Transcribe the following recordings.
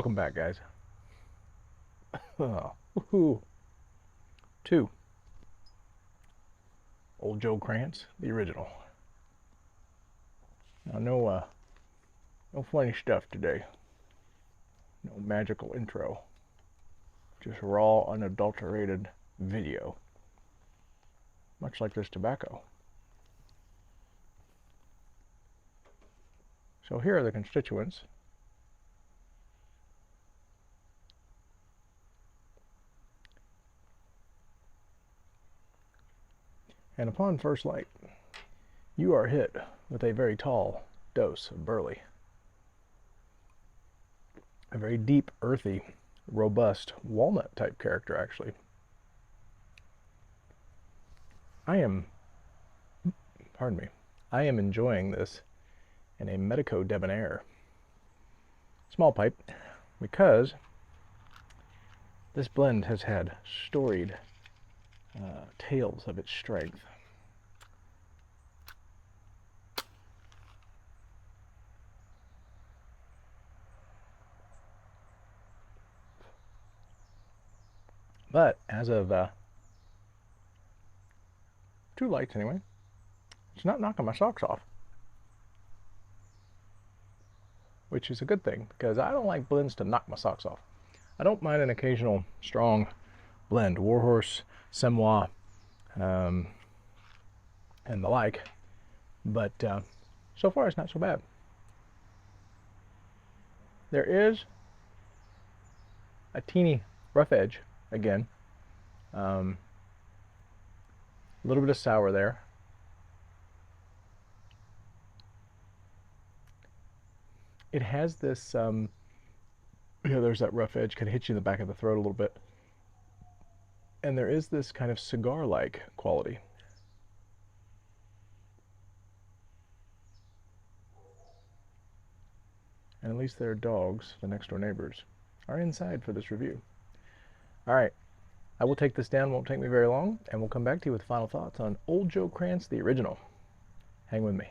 Welcome back, guys. Woohoo. 2. Old Joe Krantz, the original. Now, no funny stuff today. No magical intro. Just raw, unadulterated video. Much like this tobacco. So here are the constituents. And upon first light, you are hit with a very tall dose of burley. A very deep, earthy, robust, walnut-type character, actually. I am enjoying this in a medico debonair small pipe because this blend has had storied tales of its strength. But as of 2 lights anyway, it's not knocking my socks off, which is a good thing because I don't like blends to knock my socks off. I don't mind an occasional strong blend, Warhorse, Semois, and the like, but so far it's not so bad. There is a teeny rough edge again, a little bit of sour there. It has this, there's that rough edge, kind of hits you in the back of the throat a little bit. And there is this kind of cigar-like quality. And at least their dogs, the next door neighbors, are inside for this review. All right, I will take this down, won't take me very long, and we'll come back to you with final thoughts on Old Joe Krantz, the original. Hang with me.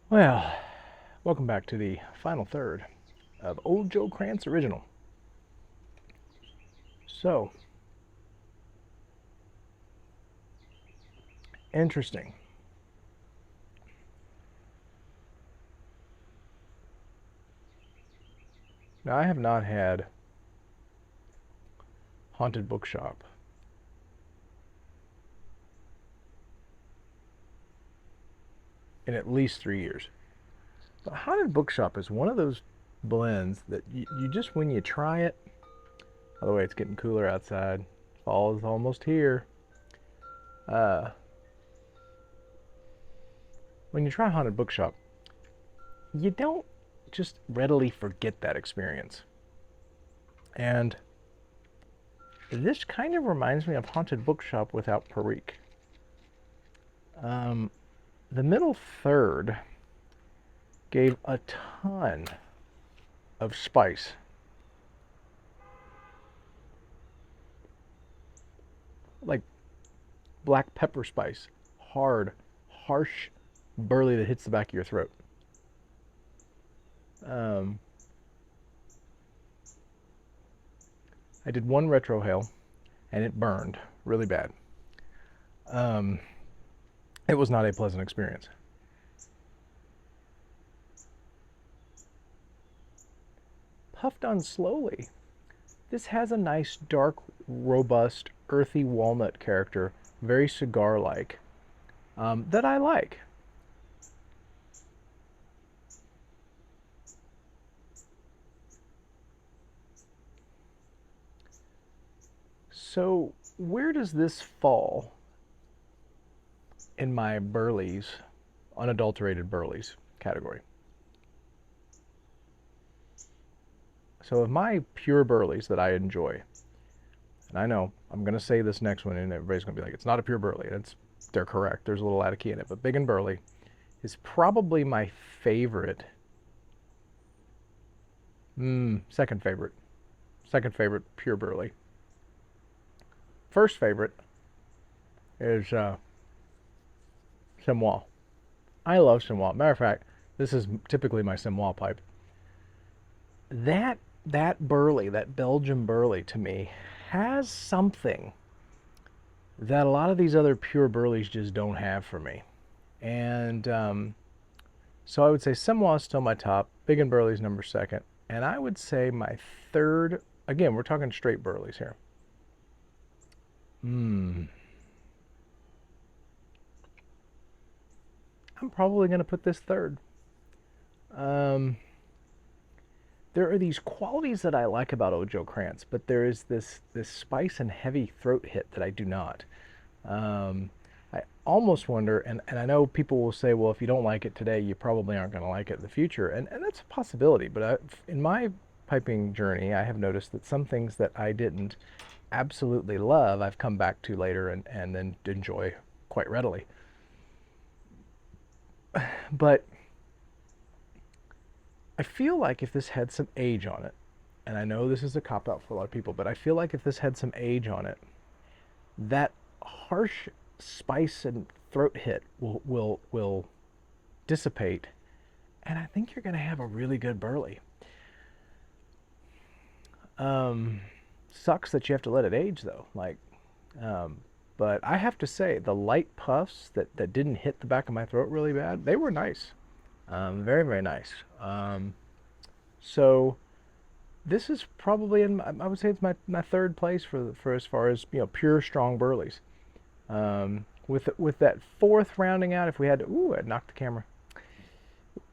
Well, welcome back to the final third of Old Joe Krantz original. So, interesting. Now, I have not had Haunted Bookshop in at least 3 years. But Haunted Bookshop is one of those blends that you just, when you try it, by the way, it's getting cooler outside. Fall is almost here. When you try Haunted Bookshop, you don't just readily forget that experience. And this kind of reminds me of Haunted Bookshop without Perique. The middle third gave a ton of spice. Like black pepper spice, hard, harsh burley that hits the back of your throat. I did one retrohale and it burned really bad. It was not a pleasant experience. Puffed on slowly, this has a nice, dark, robust, earthy walnut character, very cigar-like, that I like. So, where does this fall in my burleys, unadulterated burleys category? So of my pure burleys that I enjoy, and I know I'm going to say this next one and everybody's going to be like, it's not a pure burley. They're correct. There's a little Attica in it, but Big and Burley is probably my favorite. Second favorite pure burley. First favorite is Semois. I love Simois. Matter of fact, this is typically my Simois pipe. That burley, that Belgian burley, to me, has something that a lot of these other pure burleys just don't have for me. And so I would say Simois is still my top. Big and Burley's number second. And I would say my third, again, we're talking straight burleys here. I'm probably going to put this third. There are these qualities that I like about Old Joe Krantz, but there is this spice and heavy throat hit that I do not. I almost wonder, and I know people will say, well, if you don't like it today, you probably aren't going to like it in the future, and that's a possibility. But in my piping journey, I have noticed that some things that I didn't absolutely love, I've come back to later and then enjoy quite readily. But I feel like if this had some age on it, and I know this is a cop-out for a lot of people, but I feel like if this had some age on it, that harsh spice and throat hit will dissipate, and I think you're going to have a really good burley. Sucks that you have to let it age, though. But I have to say, the light puffs that didn't hit the back of my throat really bad, they were nice. Very, very nice. So this is probably I would say it's my third place for as far as, pure strong burleys. With that fourth rounding out, if we had to, I knocked the camera.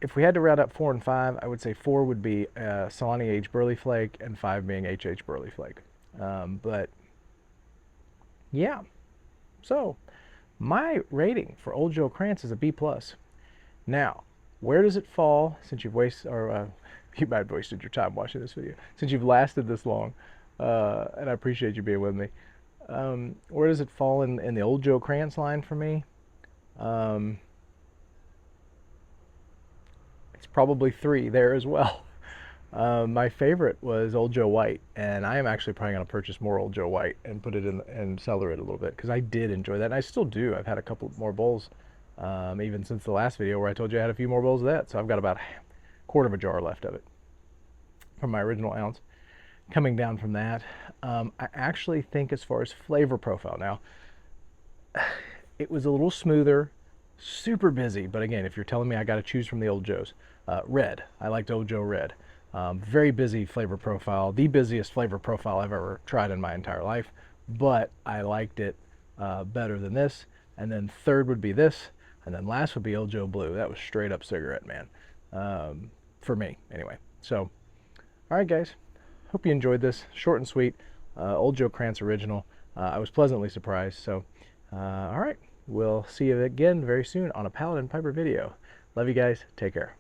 If we had to round up 4 and 5, I would say 4 would be Solani H Burley Flake and 5 being HH Burley Flake. But yeah, so my rating for Old Joe Krantz is a B+. Now, where does it fall since you've wasted, or you might have wasted your time watching this video, since you've lasted this long, and I appreciate you being with me. Where does it fall in the Old Joe Krantz line for me? It's probably 3 there as well. My favorite was Old Joe White, and I am actually probably going to purchase more Old Joe White and put it in and cellar it a little bit, because I did enjoy that, and I still do. I've had a couple more bowls, even since the last video where I told you I had a few more bowls of that, so I've got about a quarter of a jar left of it from my original ounce. Coming down from that, I actually think as far as flavor profile, now, it was a little smoother, super busy, but again, if you're telling me I got to choose from the Old Joes, Red. I liked Old Joe Red. Very busy flavor profile, the busiest flavor profile I've ever tried in my entire life, but I liked it better than this. And then third would be this, and then last would be Old Joe Blue. That was straight up cigarette, man, for me anyway. So, all right, guys, hope you enjoyed this. Short and sweet, Old Joe Krantz original. I was pleasantly surprised. So, all right, we'll see you again very soon on a Paladin Piper video. Love you guys. Take care.